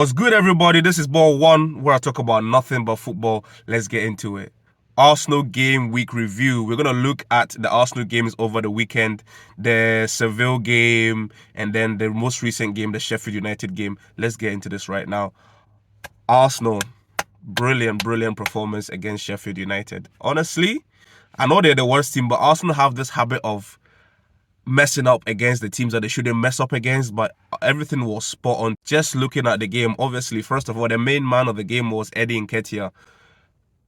What's good, everybody? This is Ball One, where I talk about nothing but football. Let's get into it. Arsenal game week review. We're gonna look at the Arsenal games over the weekend, the Seville game, and then the most recent game, the Sheffield United game. Let's get into this right now. Arsenal, brilliant performance against Sheffield United. Honestly, I know they're the worst team, but Arsenal have this habit of messing up against the teams that they shouldn't mess up against, but everything was spot on. Just looking at the game, obviously, first of all, the main man of the game was Eddie Nketiah.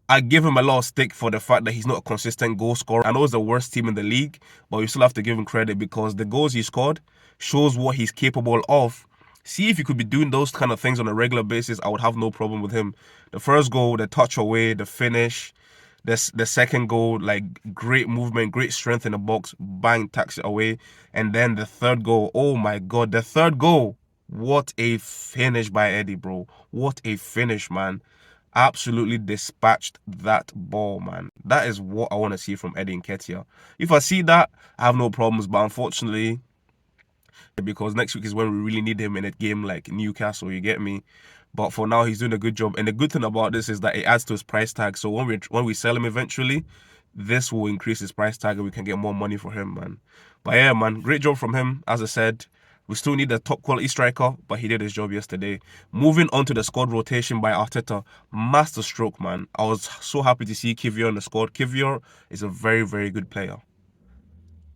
I give him a lot of stick for the fact that he's not a consistent goal scorer. I know it's the worst team in the league, but we still have to give him credit because the goals he scored shows what he's capable of. See, if he could be doing those kind of things on a regular basis, I would have no problem with him. The first goal, the touch away, the finish, the second goal, like great movement, great strength in the box, bang, tacks it away. And then the third goal, oh my God, the third goal. What a finish by Eddie, bro. What a finish, man. Absolutely dispatched that ball, man. That is what I want to see from Eddie Nketiah. If I see that, I have no problems. But unfortunately, because next week is when we really need him in a game like Newcastle, you get me? But for now, he's doing a good job. And the good thing about this is that it adds to his price tag. So when we sell him eventually, this will increase his price tag and we can get more money for him, man. But yeah, man, great job from him. As I said, we still need a top quality striker, but he did his job yesterday. Moving on to the squad rotation by Arteta, master stroke, man. I was so happy to see Kivior in the squad. Kivior is a very good player.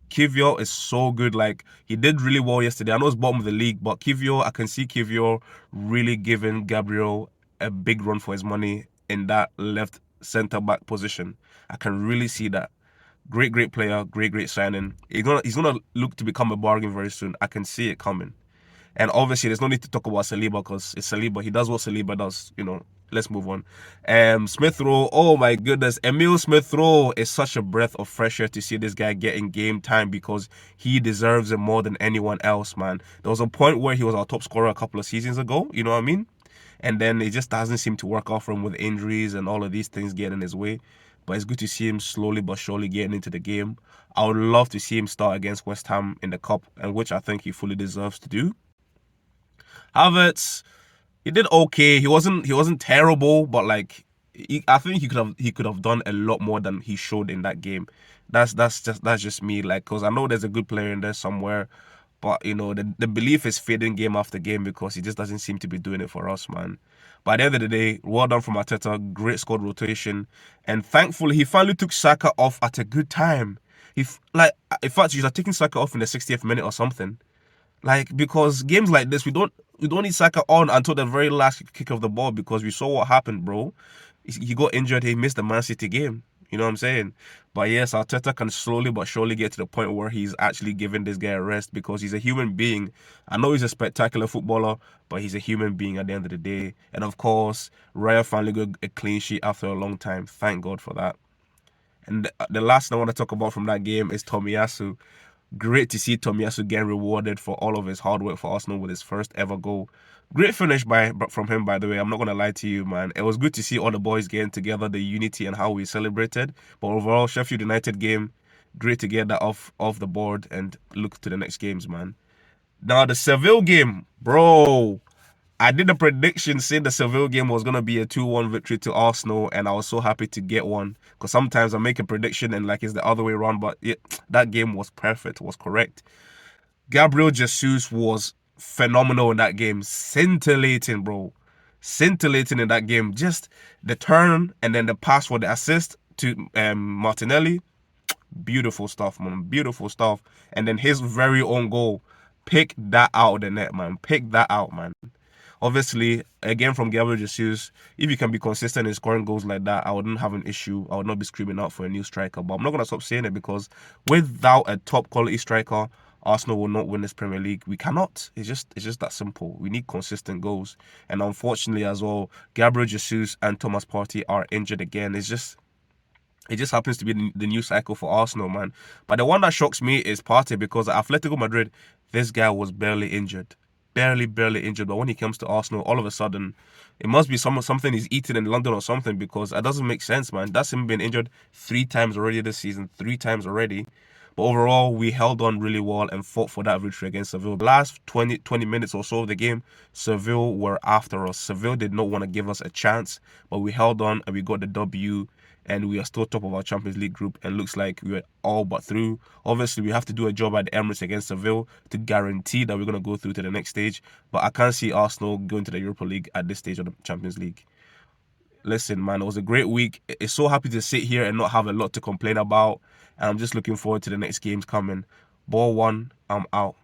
Kivior is so good. Like, he did really well yesterday. I know it's bottom of the league, but Kivior, I can see Kivior really giving Gabriel a big run for his money in that left centre back position. I can really see that. Great player, great signing. He's gonna look to become a bargain very soon. I can see it coming. And obviously, there's no need to talk about Saliba because it's Saliba. He does what Saliba does. Let's move on. Smith Rowe. Oh my goodness, Emil Smith Rowe is such a breath of fresh air to see this guy getting game time because he deserves it more than anyone else, man. There was a point where he was our top scorer a couple of seasons ago. You know what I mean? And then it just doesn't seem to work out for him with injuries and all of these things getting in his way. But it's good to see him slowly but surely getting into the game. I would love to see him start against West Ham in the Cup, and which I think he fully deserves to do. Havertz, he did okay. He wasn't terrible, but like I think he could have done a lot more than he showed in that game. That's just me, like, because I know there's a good player in there somewhere, but the belief is fading game after game because he just doesn't seem to be doing it for us, man. But at the end of the day, well done from Arteta. Great squad rotation, and thankfully he finally took Saka off at a good time. In fact, he was taking Saka off in the 60th minute or something. Like, because games like this, we don't need Saka on until the very last kick of the ball because we saw what happened, bro. He got injured. He missed the Man City game. You know what I'm saying? But yes, Arteta can slowly but surely get to the point where he's actually giving this guy a rest because he's a human being. I know he's a spectacular footballer, but he's a human being at the end of the day. And of course, Raya finally got a clean sheet after a long time. Thank God for that. And the last thing I want to talk about from that game is Tomiyasu. Great to see Tomiyasu getting rewarded for all of his hard work for Arsenal with his first ever goal. Great finish from him, by the way. I'm not going to lie to you, man. It was good to see all the boys getting together, the unity and how we celebrated. But overall, Sheffield United game, great to get that off the board and look to the next games, man. Now, the Seville game, bro. I did a prediction saying the Seville game was going to be a 2-1 victory to Arsenal, and I was so happy to get one. Because sometimes I make a prediction and like it's the other way around, but that game was perfect, was correct. Gabriel Jesus was phenomenal in that game. Scintillating, bro. Scintillating in that game. Just the turn and then the pass for the assist to Martinelli. Beautiful stuff, man. Beautiful stuff. And then his very own goal. Pick that out of the net, man. Pick that out, man. Obviously, again from Gabriel Jesus, if you can be consistent in scoring goals like that, I wouldn't have an issue. I would not be screaming out for a new striker. But I'm not going to stop saying it because without a top quality striker, Arsenal will not win this Premier League. We cannot. It's just that simple. We need consistent goals. And unfortunately as well, Gabriel Jesus and Thomas Partey are injured again. It just happens to be the new cycle for Arsenal, man. But the one that shocks me is Partey because at Atletico Madrid, this guy was barely injured. Barely injured. But when he comes to Arsenal, all of a sudden, it must be something he's eaten in London or something because that doesn't make sense, man. That's him being injured 3 times already this season. 3 times already. But overall, we held on really well and fought for that victory against Seville. The last 20 minutes or so of the game, Seville were after us. Seville did not want to give us a chance, but we held on and we got the W, and we are still top of our Champions League group, and looks like we are all but through. Obviously, we have to do a job at the Emirates against Seville to guarantee that we're going to go through to the next stage, but I can't see Arsenal going to the Europa League at this stage of the Champions League. Listen, man, it was a great week. It's so happy to sit here and not have a lot to complain about, and I'm just looking forward to the next games coming. Ball one, I'm out.